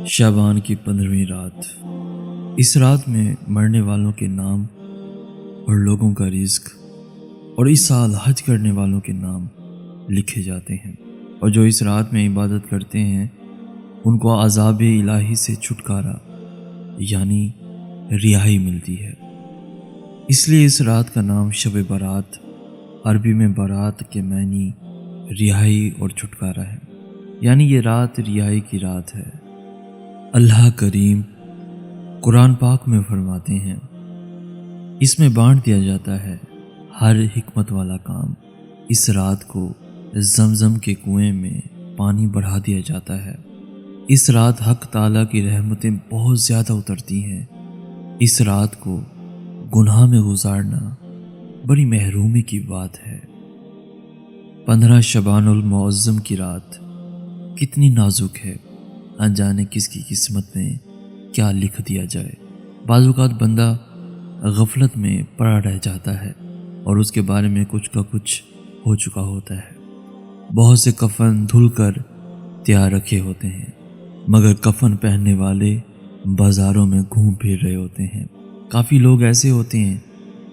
شعبان کی 15ویں رات۔ اس رات میں مرنے والوں کے نام اور لوگوں کا رزق اور اس سال حج کرنے والوں کے نام لکھے جاتے ہیں، اور جو اس رات میں عبادت کرتے ہیں ان کو عذاب الہی سے چھٹکارا یعنی رہائی ملتی ہے۔ اس لیے اس رات کا نام شب برات، عربی میں برات کے معنی رہائی اور چھٹکارا ہے، یعنی یہ رات رہائی کی رات ہے۔ اللہ کریم قرآن پاک میں فرماتے ہیں، اس میں بانٹ دیا جاتا ہے ہر حکمت والا کام۔ اس رات کو زمزم کے کنویں میں پانی بڑھا دیا جاتا ہے۔ اس رات حق تعالیٰ کی رحمتیں بہت زیادہ اترتی ہیں۔ اس رات کو گناہ میں گزارنا بڑی محرومی کی بات ہے۔ 15 شعبان المعظم کی رات کتنی نازک ہے، انجانے کس کی قسمت میں کیا لکھ دیا جائے۔ بعض اوقات بندہ غفلت میں پڑا رہ جاتا ہے اور اس کے بارے میں کچھ کا کچھ ہو چکا ہوتا ہے۔ بہت سے کفن دھل کر تیار رکھے ہوتے ہیں، مگر کفن پہننے والے بازاروں میں گھوم پھر رہے ہوتے ہیں۔ کافی لوگ ایسے ہوتے ہیں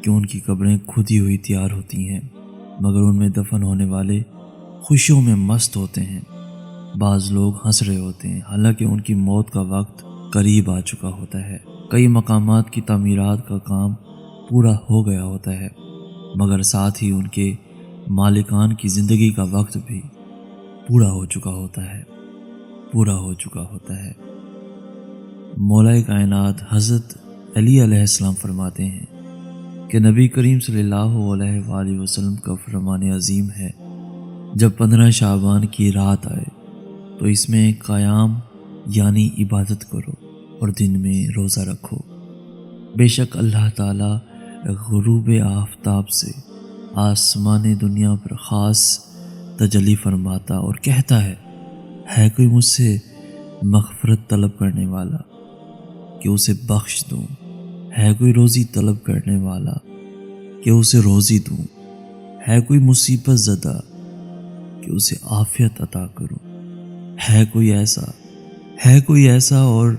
کہ ان کی قبریں کھدی ہوئی تیار ہوتی ہیں، مگر ان میں دفن ہونے والے خوشیوں میں مست ہوتے ہیں۔ بعض لوگ ہنس رہے ہوتے ہیں، حالانکہ ان کی موت کا وقت قریب آ چکا ہوتا ہے۔ کئی مقامات کی تعمیرات کا کام پورا ہو گیا ہوتا ہے، مگر ساتھ ہی ان کے مالکان کی زندگی کا وقت بھی پورا ہو چکا ہوتا ہے۔ مولا کائنات حضرت علی علیہ السلام فرماتے ہیں کہ نبی کریم صلی اللہ علیہ وآلہ وسلم کا فرمان عظیم ہے، جب 15 شعبان کی رات آئے تو اس میں قیام یعنی عبادت کرو اور دن میں روزہ رکھو۔ بے شک اللہ تعالیٰ غروب آفتاب سے آسمان دنیا پر خاص تجلی فرماتا اور کہتا ہے کوئی مجھ سے مغفرت طلب کرنے والا کہ اسے بخش دوں، ہے کوئی روزی طلب کرنے والا کہ اسے روزی دوں، ہے کوئی مصیبت زدہ کہ اسے عافیت عطا کروں، ہے کوئی ایسا اور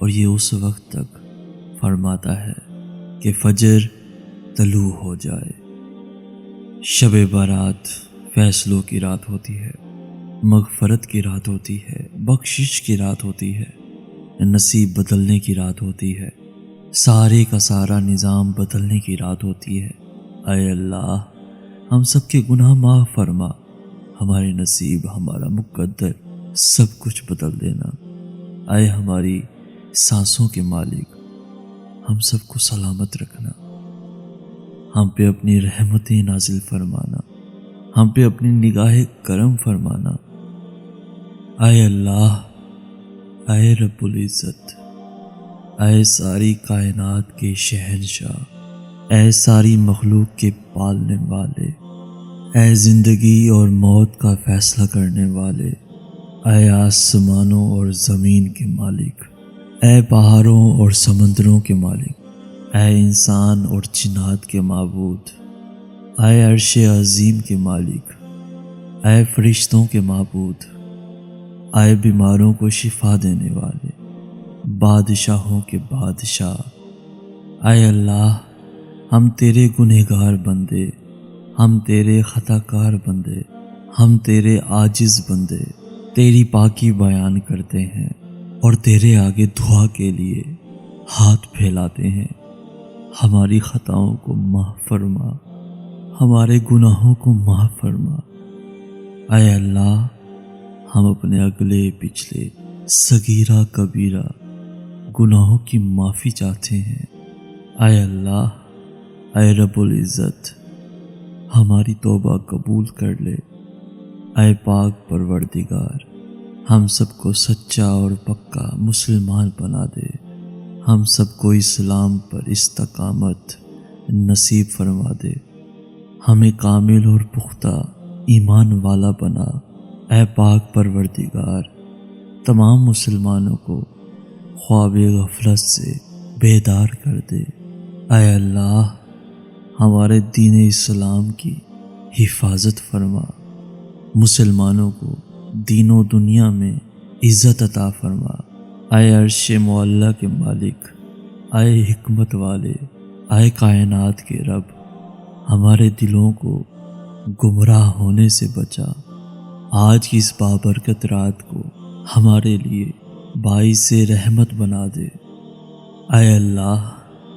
یہ اس وقت تک فرماتا ہے کہ فجر طلوع ہو جائے۔ شب برات فیصلوں کی رات ہوتی ہے، مغفرت کی رات ہوتی ہے، بخشش کی رات ہوتی ہے، نصیب بدلنے کی رات ہوتی ہے، سارے کا سارا نظام بدلنے کی رات ہوتی ہے۔ اے اللہ، ہم سب کے گناہ معاف فرما، ہمارے نصیب، ہمارا مقدر سب کچھ بدل دینا۔ اے ہماری سانسوں کے مالک، ہم سب کو سلامت رکھنا، ہم پہ اپنی رحمتیں نازل فرمانا، ہم پہ اپنی نگاہ کرم فرمانا۔ اے اللہ، اے رب العزت، اے ساری کائنات کے شہنشاہ، اے ساری مخلوق کے پالنے والے، اے زندگی اور موت کا فیصلہ کرنے والے، اے آسمانوں اور زمین کے مالک، اے پہاڑوں اور سمندروں کے مالک، اے انسان اور جنات کے معبود، اے عرش عظیم کے مالک، اے فرشتوں کے معبود، اے بیماروں کو شفا دینے والے، بادشاہوں کے بادشاہ۔ اے اللہ، ہم تیرے گنہگار بندے، ہم تیرے خطا کار بندے، ہم تیرے عاجز بندے تیری پاکی بیان کرتے ہیں اور تیرے آگے دعا کے لیے ہاتھ پھیلاتے ہیں۔ ہماری خطاؤں کو معاف فرما، ہمارے گناہوں کو معاف فرما۔ اے اللہ، ہم اپنے اگلے پچھلے صغیرہ کبیرہ گناہوں کی معافی چاہتے ہیں۔ اے اللہ، اے رب العزت، ہماری توبہ قبول کر لے۔ اے پاک پروردگار، ہم سب کو سچا اور پکا مسلمان بنا دے، ہم سب کو اسلام پر استقامت نصیب فرما دے، ہمیں کامل اور پختہ ایمان والا بنا۔ اے پاک پروردگار، تمام مسلمانوں کو خواب غفلت سے بیدار کر دے۔ اے اللہ، ہمارے دین اسلام کی حفاظت فرما، مسلمانوں کو دین و دنیا میں عزت عطا فرما۔ آئے عرش معلیٰ کے مالک، آئے حکمت والے، آئے کائنات کے رب، ہمارے دلوں کو گمراہ ہونے سے بچا۔ آج کی اس بابرکت رات کو ہمارے لیے باعث رحمت بنا دے۔ اے اللہ،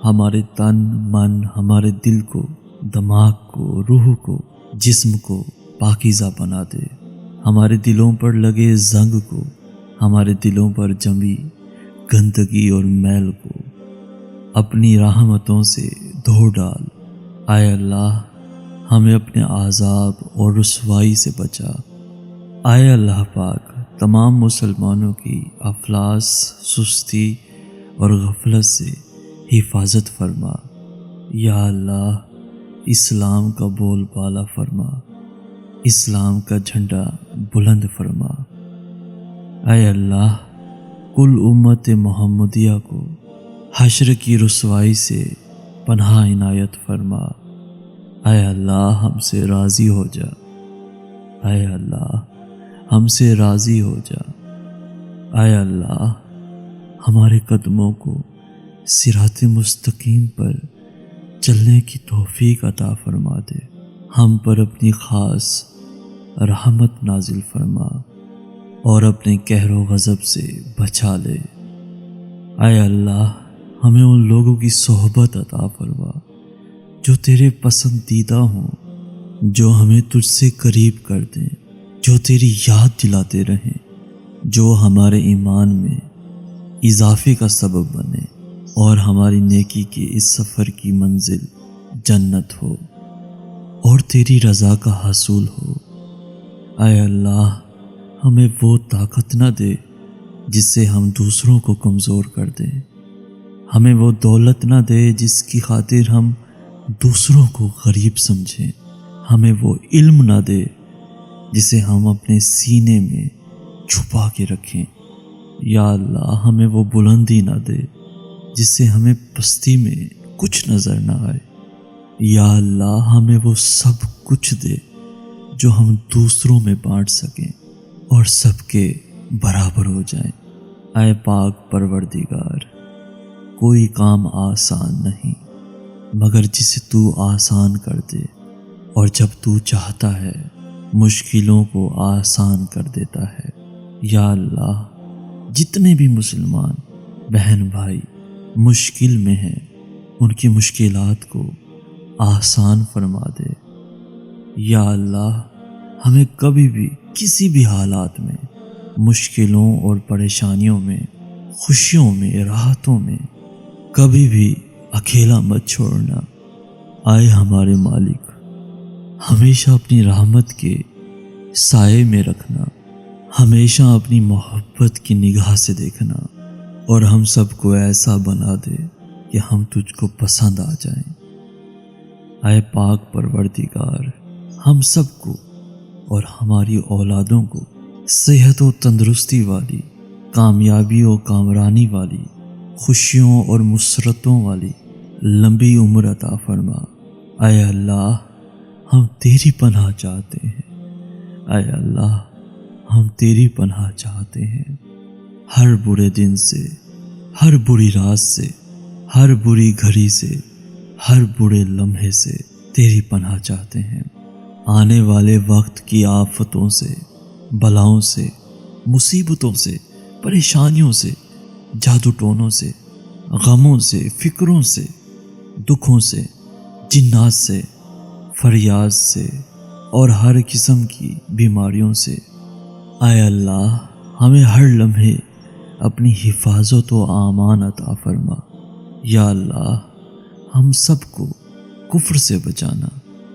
ہمارے تن من، ہمارے دل کو، دماغ کو، روح کو، جسم کو پاکیزہ بنا دے۔ ہمارے دلوں پر لگے زنگ کو، ہمارے دلوں پر جمی گندگی اور میل کو اپنی رحمتوں سے دھو ڈال۔ اے اللہ، ہمیں اپنے عذاب اور رسوائی سے بچا۔ اے اللہ پاک، تمام مسلمانوں کی افلاس، سستی اور غفلت سے حفاظت فرما۔ یا اللہ، اسلام کا بول بالا فرما، اسلام کا جھنڈا بلند فرما۔ اے اللہ، کل امت محمدیہ کو حشر کی رسوائی سے پناہ عنایت فرما۔ اے اللہ، ہم سے راضی ہو جا۔ اے اللہ، ہم سے راضی ہو جا۔ اے اللہ، ہمارے قدموں کو صراط مستقیم پر چلنے کی توفیق عطا فرما دے۔ ہم پر اپنی خاص رحمت نازل فرما اور اپنے قہر و غضب سے بچا لے۔ اے اللہ، ہمیں ان لوگوں کی صحبت عطا فرما جو تیرے پسندیدہ ہوں، جو ہمیں تجھ سے قریب کر دیں، جو تیری یاد دلاتے رہیں، جو ہمارے ایمان میں اضافے کا سبب بنے اور ہماری نیکی کے اس سفر کی منزل جنت ہو اور تیری رضا کا حصول ہو۔ اے اللہ، ہمیں وہ طاقت نہ دے جس سے ہم دوسروں کو کمزور کر دیں، ہمیں وہ دولت نہ دے جس کی خاطر ہم دوسروں کو غریب سمجھیں، ہمیں وہ علم نہ دے جسے ہم اپنے سینے میں چھپا کے رکھیں۔ یا اللہ، ہمیں وہ بلندی نہ دے جس سے ہمیں پستی میں کچھ نظر نہ آئے۔ یا اللہ، ہمیں وہ سب کچھ دے جو ہم دوسروں میں بانٹ سکیں اور سب کے برابر ہو جائیں۔ اے پاک پروردگار، کوئی کام آسان نہیں مگر جسے تو آسان کر دے، اور جب تو چاہتا ہے مشکلوں کو آسان کر دیتا ہے۔ یا اللہ، جتنے بھی مسلمان بہن بھائی مشکل میں ہیں، ان کی مشکلات کو آسان فرما دے۔ یا اللہ، ہمیں کبھی بھی کسی بھی حالات میں، مشکلوں اور پریشانیوں میں، خوشیوں میں، راحتوں میں کبھی بھی اکیلا مت چھوڑنا۔ آئے ہمارے مالک، ہمیشہ اپنی رحمت کے سائے میں رکھنا، ہمیشہ اپنی محبت کی نگاہ سے دیکھنا، اور ہم سب کو ایسا بنا دے کہ ہم تجھ کو پسند آ جائیں۔ اے پاک پروردگار، ہم سب کو اور ہماری اولادوں کو صحت و تندرستی والی، کامیابی و کامرانی والی، خوشیوں اور مسرتوں والی لمبی عمر عطا فرما۔ اے اللہ، ہم تیری پناہ چاہتے ہیں۔ اے اللہ، ہم تیری پناہ چاہتے ہیں۔ ہر برے دن سے، ہر بری رات سے، ہر بری گھڑی سے، ہر برے لمحے سے تیری پناہ چاہتے ہیں۔ آنے والے وقت کی آفتوں سے، بلاؤں سے، مصیبتوں سے، پریشانیوں سے، جادو ٹونوں سے، غموں سے، فکروں سے، دکھوں سے، جنات سے، فریاد سے اور ہر قسم کی بیماریوں سے۔ اے اللہ، ہمیں ہر لمحے اپنی حفاظت و امان عطا فرما۔ یا اللہ، ہم سب کو کفر سے بچانا،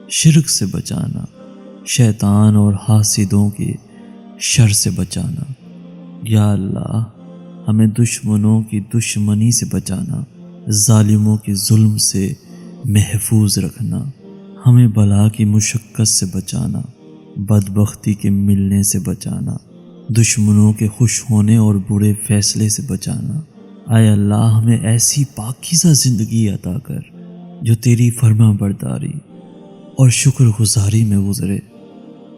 شرک سے بچانا، شیطان اور حاسدوں کے شر سے بچانا۔ یا اللہ، ہمیں دشمنوں کی دشمنی سے بچانا، ظالموں کے ظلم سے محفوظ رکھنا، ہمیں بلا کی مشقت سے بچانا، بدبختی کے ملنے سے بچانا، دشمنوں کے خوش ہونے اور برے فیصلے سے بچانا۔ اے اللہ، ہمیں ایسی پاکیزہ زندگی عطا کر جو تیری فرما برداری اور شکر گزاری میں گزرے۔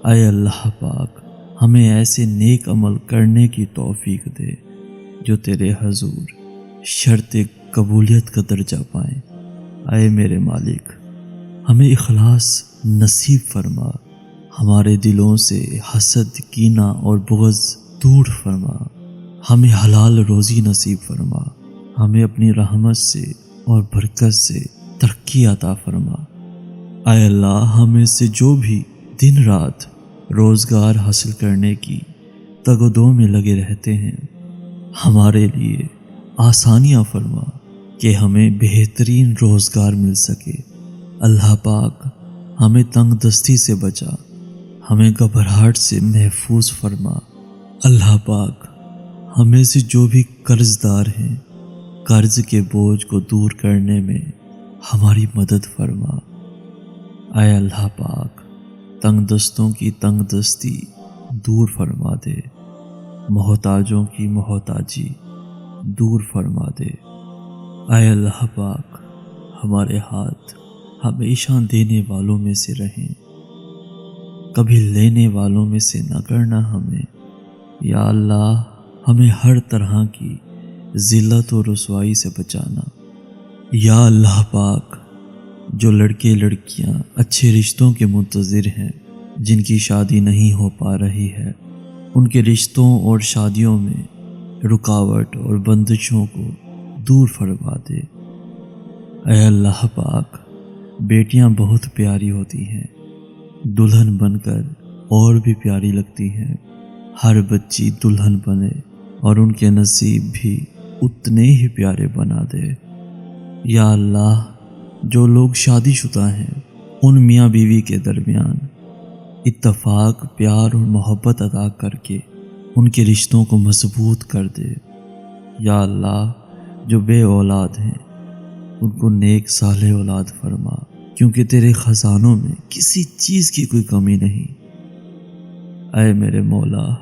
اے اللہ پاک، ہمیں ایسے نیک عمل کرنے کی توفیق دے جو تیرے حضور شرط قبولیت کا درجہ پائیں۔ اے میرے مالک، ہمیں اخلاص نصیب فرما، ہمارے دلوں سے حسد، کینہ اور بغض دور فرما، ہمیں حلال روزی نصیب فرما، ہمیں اپنی رحمت سے اور برکت سے ترقی عطا فرما۔ اے اللہ، ہمیں سے جو بھی دن رات روزگار حاصل کرنے کی تگ و دو میں لگے رہتے ہیں، ہمارے لیے آسانیاں فرما کہ ہمیں بہترین روزگار مل سکے۔ اللہ پاک، ہمیں تنگ دستی سے بچا، ہمیں گھبراہٹ سے محفوظ فرما۔ اللہ پاک، ہمیں سے جو بھی قرض دار ہیں، قرض کے بوجھ کو دور کرنے میں ہماری مدد فرما۔ اے اللہ پاک، تنگ دستوں کی تنگ دستی دور فرما دے، محتاجوں کی محتاجی دور فرما دے۔ اے اللہ پاک، ہمارے ہاتھ ہمیشہ دینے والوں میں سے رہیں، کبھی لینے والوں میں سے نہ کرنا ہمیں۔ یا اللہ، ہمیں ہر طرح کی ذلت و رسوائی سے بچانا۔ یا اللہ پاک، جو لڑکے لڑکیاں اچھے رشتوں کے منتظر ہیں، جن کی شادی نہیں ہو پا رہی ہے، ان کے رشتوں اور شادیوں میں رکاوٹ اور بندشوں کو دور فرما دے۔ اے اللہ پاک، بیٹیاں بہت پیاری ہوتی ہیں، دلہن بن کر اور بھی پیاری لگتی ہیں۔ ہر بچی دلہن بنے اور ان کے نصیب بھی اتنے ہی پیارے بنا دے۔ یا اللہ، جو لوگ شادی شدہ ہیں، ان میاں بیوی کے درمیان اتفاق، پیار اور محبت عطا کر کے ان کے رشتوں کو مضبوط کر دے۔ یا اللہ، جو بے اولاد ہیں، ان کو نیک صالح اولاد فرما، کیونکہ تیرے خزانوں میں کسی چیز کی کوئی کمی نہیں۔ اے میرے مولا،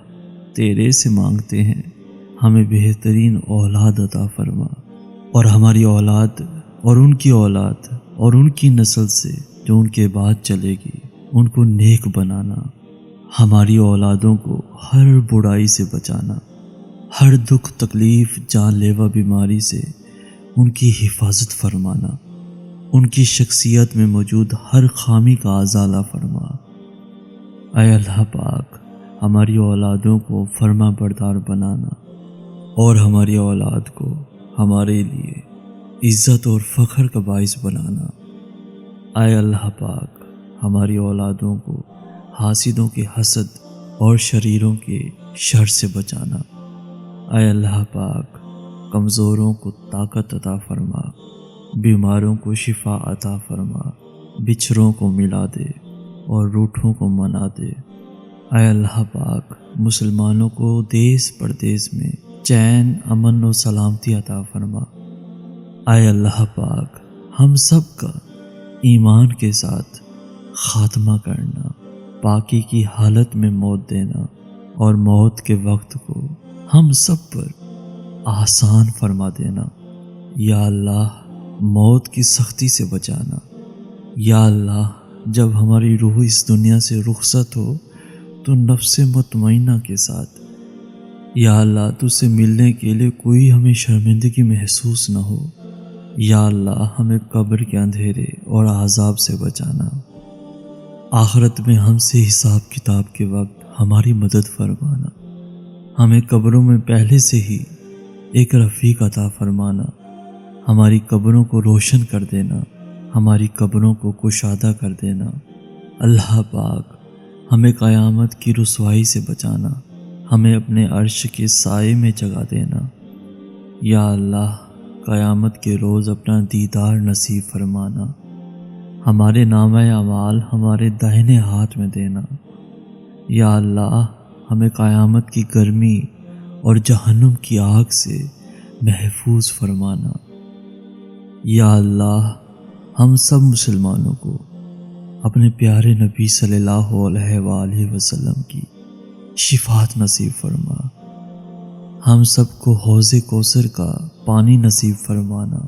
تیرے سے مانگتے ہیں، ہمیں بہترین اولاد عطا فرما، اور ہماری اولاد اور ان کی اولاد اور ان کی نسل سے جو ان کے بعد چلے گی، ان کو نیک بنانا، ہماری اولادوں کو ہر برائی سے بچانا، ہر دکھ تکلیف جان لیوا بیماری سے ان کی حفاظت فرمانا، ان کی شخصیت میں موجود ہر خامی کا ازالہ فرما۔ اے اللہ پاک، ہماری اولادوں کو فرما بردار بنانا، اور ہماری اولاد کو ہمارے لیے عزت اور فخر کا باعث بنانا۔ اے اللہ پاک، ہماری اولادوں کو حاسدوں کے حسد اور شریروں کے شر سے بچانا۔ اے اللہ پاک، کمزوروں کو طاقت عطا فرما، بیماروں کو شفا عطا فرما، بچھڑوں کو ملا دے اور روٹھوں کو منا دے۔ اے اللہ پاک، مسلمانوں کو دیس پردیس میں چین، امن و سلامتی عطا فرما۔ اے اللہ پاک، ہم سب کا ایمان کے ساتھ خاتمہ کرنا، پاکی کی حالت میں موت دینا، اور موت کے وقت کو ہم سب پر آسان فرما دینا۔ یا اللہ، موت کی سختی سے بچانا۔ یا اللہ، جب ہماری روح اس دنیا سے رخصت ہو تو نفس مطمئنہ کے ساتھ، یا اللہ، تجھ سے ملنے کے لیے کوئی ہمیں شرمندگی محسوس نہ ہو۔ یا اللہ، ہمیں قبر کے اندھیرے اور عذاب سے بچانا۔ آخرت میں ہم سے حساب کتاب کے وقت ہماری مدد فرمانا، ہمیں قبروں میں پہلے سے ہی ایک رفیق عطا فرمانا، ہماری قبروں کو روشن کر دینا، ہماری قبروں کو کشادہ کر دینا۔ اللہ پاک، ہمیں قیامت کی رسوائی سے بچانا، ہمیں اپنے عرش کے سائے میں جگہ دینا۔ یا اللہ، قیامت کے روز اپنا دیدار نصیب فرمانا، ہمارے نامہ اعمال ہمارے دائنے ہاتھ میں دینا۔ یا اللہ، ہمیں قیامت کی گرمی اور جہنم کی آگ سے محفوظ فرمانا۔ یا اللہ، ہم سب مسلمانوں کو اپنے پیارے نبی صلی اللہ علیہ وآلہ وسلم کی شفاعت نصیب فرما، ہم سب کو حوض کوثر کا پانی نصیب فرمانا،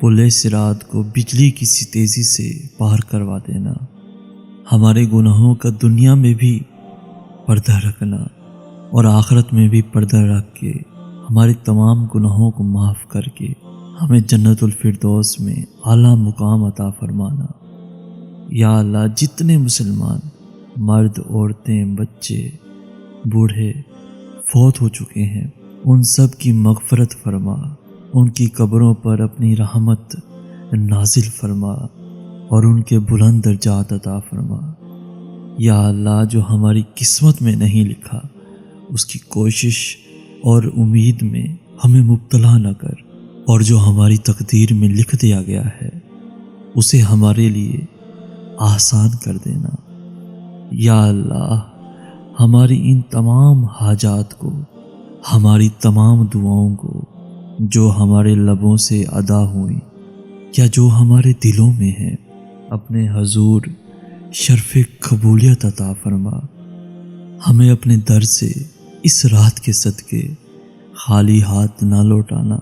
پل صراط کو بجلی کی سی تیزی سے پار کروا دینا، ہمارے گناہوں کا دنیا میں بھی پردہ رکھنا اور آخرت میں بھی پردہ رکھ کے ہمارے تمام گناہوں کو معاف کر کے ہمیں جنت الفردوس میں اعلیٰ مقام عطا فرمانا۔ یا اللہ، جتنے مسلمان مرد، عورتیں، بچے، بوڑھے فوت ہو چکے ہیں، ان سب کی مغفرت فرما، ان کی قبروں پر اپنی رحمت نازل فرما اور ان کے بلند درجات عطا فرما۔ یا اللہ، جو ہماری قسمت میں نہیں لکھا اس کی کوشش اور امید میں ہمیں مبتلا نہ کر، اور جو ہماری تقدیر میں لکھ دیا گیا ہے اسے ہمارے لیے آسان کر دینا۔ یا اللہ، ہماری ان تمام حاجات کو، ہماری تمام دعاؤں کو جو ہمارے لبوں سے ادا ہوئیں یا جو ہمارے دلوں میں ہیں، اپنے حضور شرف قبولیت عطا فرما۔ ہمیں اپنے در سے اس رات کے صدقے خالی ہاتھ نہ لوٹانا،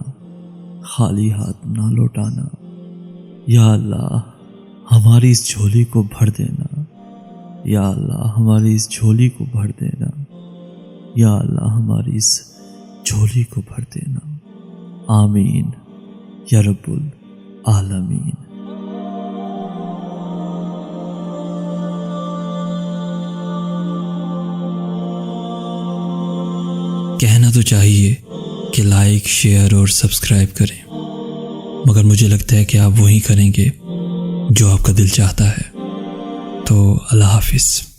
خالی ہاتھ نہ لوٹانا۔ یا اللہ، ہماری اس جھولی کو بھر دینا۔ یا اللہ، ہماری اس جھولی کو بھر دینا۔ یا اللہ، ہماری اس جھولی کو بھر دینا۔ آمین یا رب العالمین۔ کہنا تو چاہیے کہ لائک، شیئر اور سبسکرائب کریں، مگر مجھے لگتا ہے کہ آپ وہی کریں گے جو آپ کا دل چاہتا ہے۔ تو اللہ حافظ۔